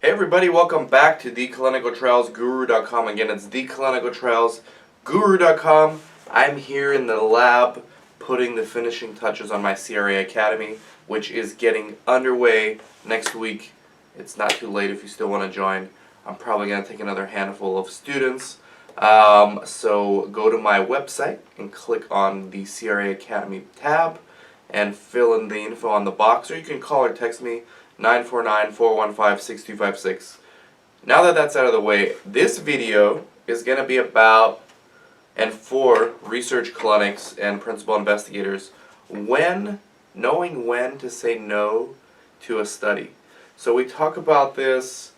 Hey everybody, welcome back to theclinicaltrialsguru.com. Again, it's theclinicaltrialsguru.com. I'm here in the lab putting the finishing touches on my CRA Academy, which is getting underway next week. It's not too late if you still want to join. I'm probably going to take another handful of students. So go to my website and click on the CRA Academy tab and fill in the info on the box, or you can call or text me 949-415-6256. Now that that's out of the way, this video is going to be about and for research clinics and principal investigators knowing when to say no to a study. So we talk about this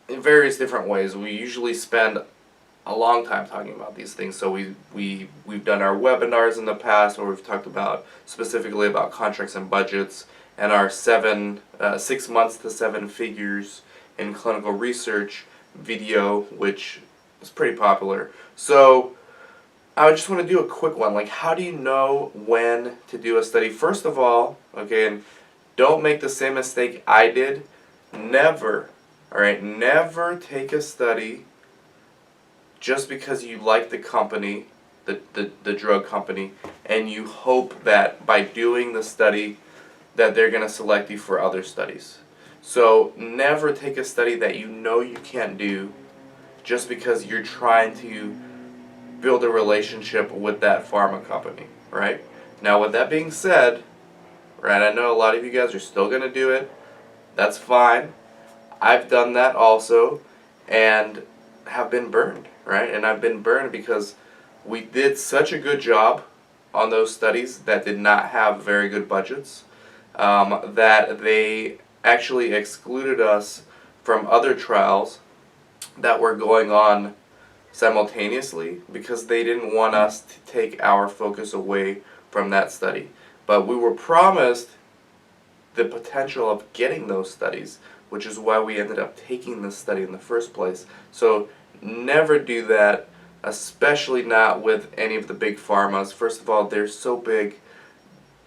in various different ways. We usually spend a long time talking about these things. So we've done our webinars in the past where we've talked about specifically about contracts and budgets, and our 6 months to 7 figures in clinical research video, which is pretty popular. So I just want to do a quick one. Like, how do you know when to do a study? First of all, okay, and don't make the same mistake I did. Never take a study just because you like the company, the drug company, and you hope that by doing the study that they're going to select you for other studies. So never take a study that you know you can't do just because you're trying to build a relationship with that pharma company, right? Now, with that being said, right, I know a lot of you guys are still going to do it. That's fine. I've done that also and have been burned, right? And I've been burned because we did such a good job on those studies that did not have very good budgets, that they actually excluded us from other trials that were going on simultaneously because they didn't want us to take our focus away from that study. But we were promised the potential of getting those studies, which is why we ended up taking this study in the first place. So never do that, especially not with any of the big pharmas. First of all, they're so big.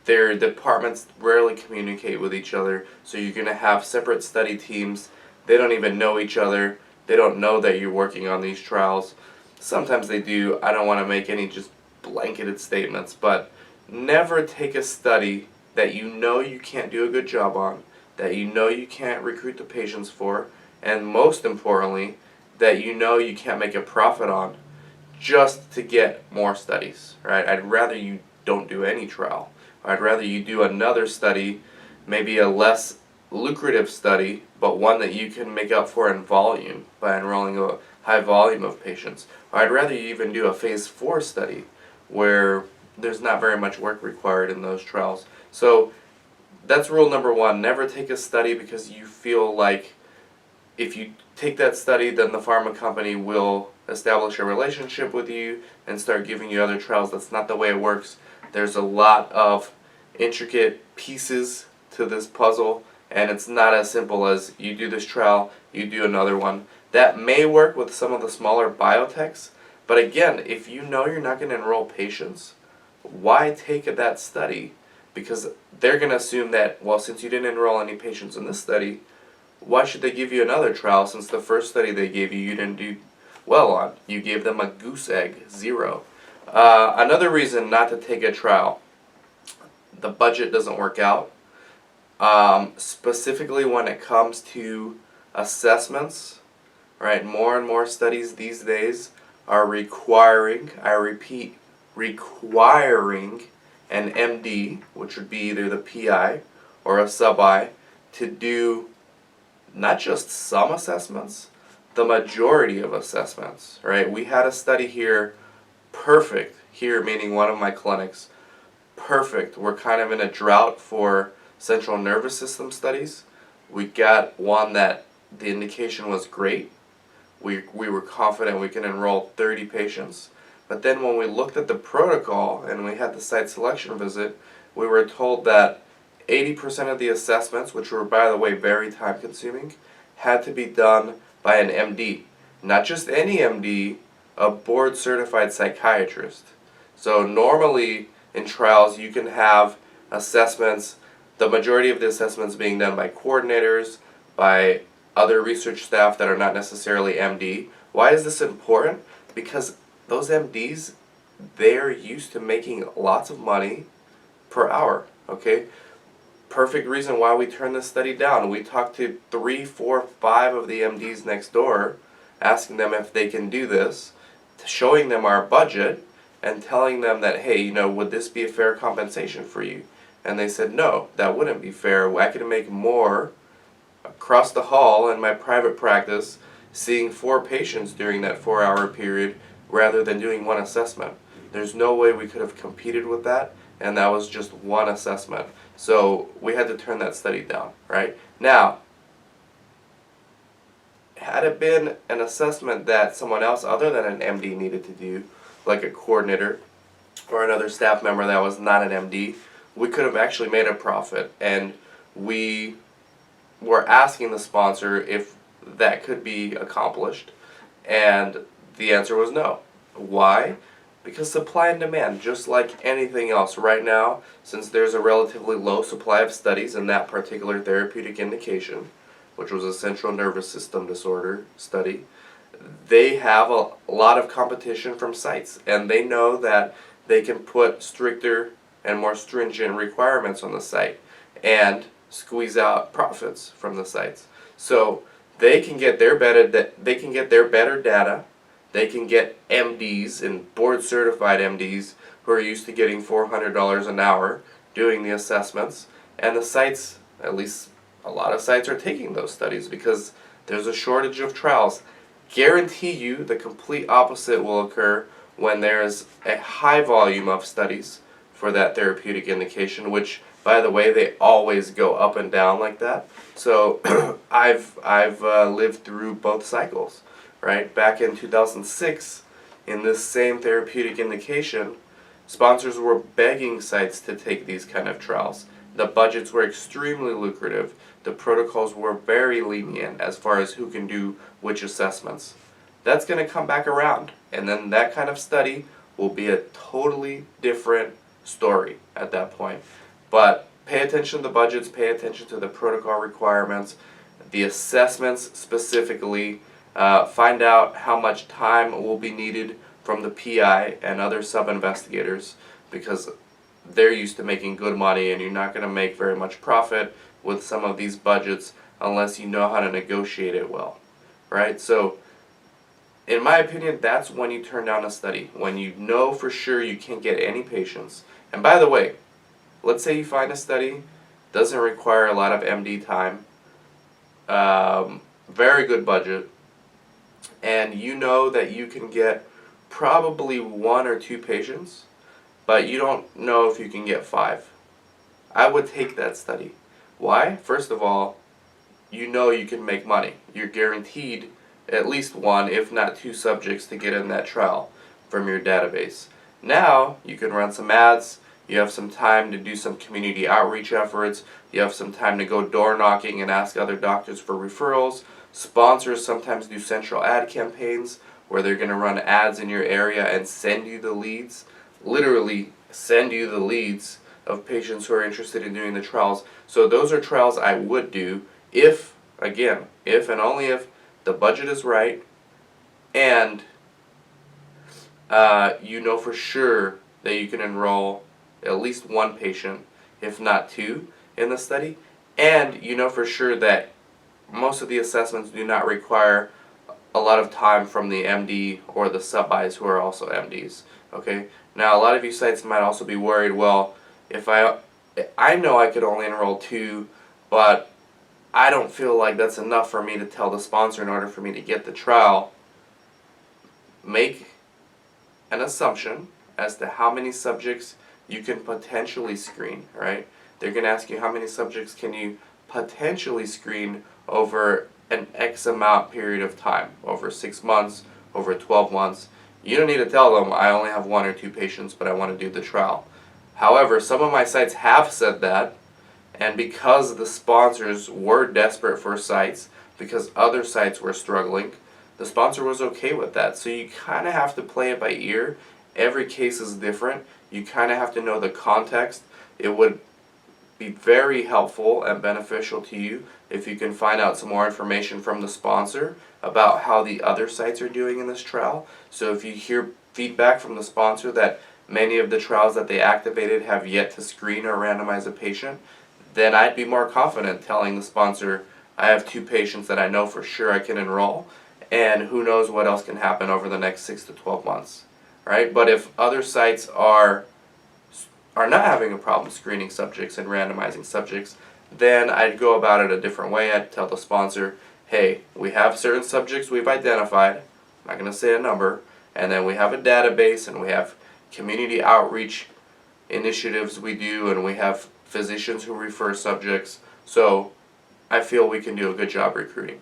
Their departments rarely communicate with each other, so you're going to have separate study teams. They don't even know each other. They don't know that you're working on these trials. Sometimes they do. I don't want to make any just blanketed statements, but never take a study that you know you can't do a good job on, that you know you can't recruit the patients for, and most importantly, that you know you can't make a profit on, just to get more studies, right? I'd rather you don't do any trial. I'd rather you do another study, maybe a less lucrative study, but one that you can make up for in volume by enrolling a high volume of patients. Or I'd rather you even do a phase 4 study where there's not very much work required in those trials. So that's rule number 1. Never take a study because you feel like if you take that study, then the pharma company will establish a relationship with you and start giving you other trials. That's not the way it works. There's a lot of intricate pieces to this puzzle, and it's not as simple as you do this trial, you do another one. That may work with some of the smaller biotechs, but again, if you know you're not going to enroll patients, why take that study? Because they're going to assume that, well, since you didn't enroll any patients in this study, why should they give you another trial since the first study they gave you didn't do well on? You gave them a goose egg, 0. Another reason not to take a trial, the budget doesn't work out. Specifically when it comes to assessments, right? More and more studies these days are requiring, I repeat, requiring an MD, which would be either the PI or a sub-I, to do not just some assessments, the majority of assessments, right? We had a study here, perfect, here meaning one of my clinics, perfect. We're kind of in a drought for central nervous system studies. We got one that the indication was great. We were confident we can enroll 30 patients. But then when we looked at the protocol and we had the site selection visit, we were told that 80% of the assessments, which were, by the way, very time consuming, had to be done by an MD. Not just any MD, a board certified psychiatrist. So normally in trials you can have assessments, the majority of the assessments being done by coordinators, by other research staff that are not necessarily MD. Why is this important? Because those MDs, they're used to making lots of money per hour, okay? Perfect reason why we turned this study down. We talked to 3, 4, 5 of the MDs next door, asking them if they can do this, showing them our budget, and telling them that, hey, you know, would this be a fair compensation for you? And they said, no, that wouldn't be fair. I could make more across the hall in my private practice seeing 4 patients during that 4-hour period rather than doing one assessment. There's no way we could have competed with that, and that was just one assessment. So we had to turn that study down, right? Now, had it been an assessment that someone else other than an MD needed to do, like a coordinator or another staff member that was not an MD, we could have actually made a profit. And we were asking the sponsor if that could be accomplished, and the answer was no. Why? Because supply and demand, just like anything else right now, since there's a relatively low supply of studies in that particular therapeutic indication, which was a central nervous system disorder study, they have a lot of competition from sites, and they know that they can put stricter and more stringent requirements on the site and squeeze out profits from the sites. So they can get their better data. They can get MDs and board certified MDs who are used to getting $400 an hour doing the assessments, and the sites, at least a lot of sites, are taking those studies because there's a shortage of trials. Guarantee you the complete opposite will occur when there's a high volume of studies for that therapeutic indication, which, by the way, they always go up and down like that. So I've lived through both cycles, right? Back in 2006, in this same therapeutic indication, sponsors were begging sites to take these kind of trials. The budgets were extremely lucrative. The protocols were very lenient as far as who can do which assessments. That's going to come back around, and then that kind of study will be a totally different story at that point. But pay attention to the budgets, pay attention to the protocol requirements, the assessments specifically, find out how much time will be needed from the PI and other sub-investigators, because they're used to making good money, and you're not going to make very much profit with some of these budgets unless you know how to negotiate it well, right? So in my opinion, that's when you turn down a study, when you know for sure you can't get any patients. And by the way, let's say you find a study, doesn't require a lot of MD time, very good budget, and you know that you can get probably 1 or 2 patients, but you don't know if you can get 5. I would take that study. Why? First of all, you know you can make money. You're guaranteed at least 1, if not 2 subjects to get in that trial from your database. Now, you can run some ads, you have some time to do some community outreach efforts, you have some time to go door knocking and ask other doctors for referrals. Sponsors sometimes do central ad campaigns where they're going to run ads in your area and send you the leads, literally send you the leads of patients who are interested in doing the trials. So those are trials I would do if, again, if and only if the budget is right, and you know for sure that you can enroll at least 1 patient, if not 2, in the study, and you know for sure that most of the assessments do not require a lot of time from the MD or the sub-Is who are also MDs. Okay. Now a lot of you sites might also be worried. Well, if I know I could only enroll 2, but I don't feel like that's enough for me to tell the sponsor in order for me to get the trial. Make an assumption as to how many subjects you can potentially screen, right? They're going to ask you how many subjects can you potentially screen over an X amount period of time, over 6 months, over 12 months. You don't need to tell them, I only have 1 or 2 patients, but I want to do the trial. However, some of my sites have said that, and because the sponsors were desperate for sites, because other sites were struggling, the sponsor was okay with that. So you kind of have to play it by ear. Every case is different. You kind of have to know the context. It would be very helpful and beneficial to you if you can find out some more information from the sponsor about how the other sites are doing in this trial. So if you hear feedback from the sponsor that many of the trials that they activated have yet to screen or randomize a patient, then I'd be more confident telling the sponsor, I have 2 patients that I know for sure I can enroll, and who knows what else can happen over the next 6 to 12 months, right? But if other sites are not having a problem screening subjects and randomizing subjects, then I'd go about it a different way. I'd tell the sponsor, hey, we have certain subjects we've identified, I'm not going to say a number, and then we have a database and we have community outreach initiatives we do, and we have physicians who refer subjects, so I feel we can do a good job recruiting.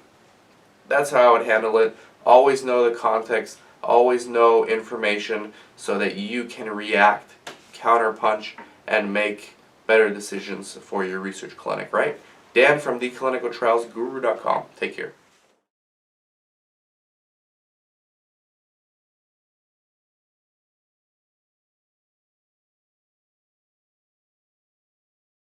That's how I would handle it. Always know the context, always know information so that you can react, counterpunch, and make better decisions for your research clinic, right? Dan from theclinicaltrialsguru.com. Take care.